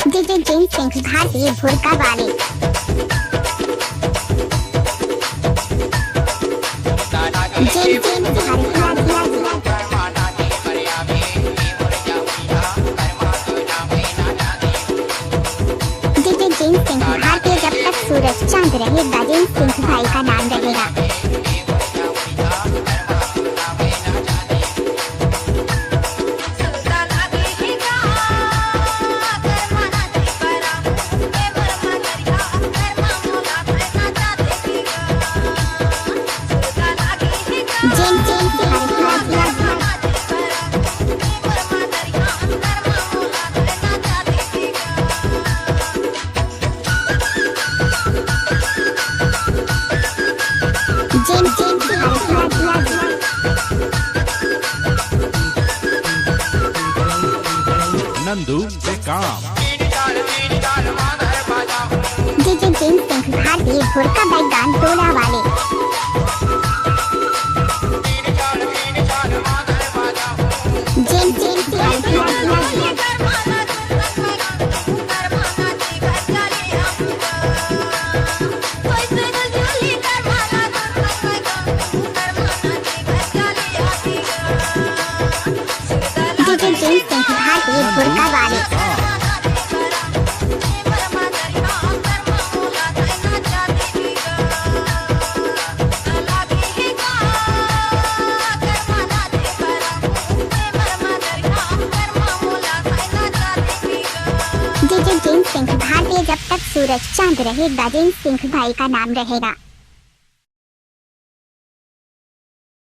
DJ James Singh भारतीय भुरका वाले। DJ James Singh भारतीय जब तक सूरज चांद रहेगा जेम्स सिंह भाई का नाम रहेगा। नंदू बेकाम। डीजे जेम्स सिंह भारतीय भुरका बैगान टोला वाले। डीजे जेम्स सिंह भारतीय भुरका वाले। डीजे जेम्स सिंह भारतीय जब तक सूरज चांद रहेगा जेम्स सिंह भाई का नाम रहेगा।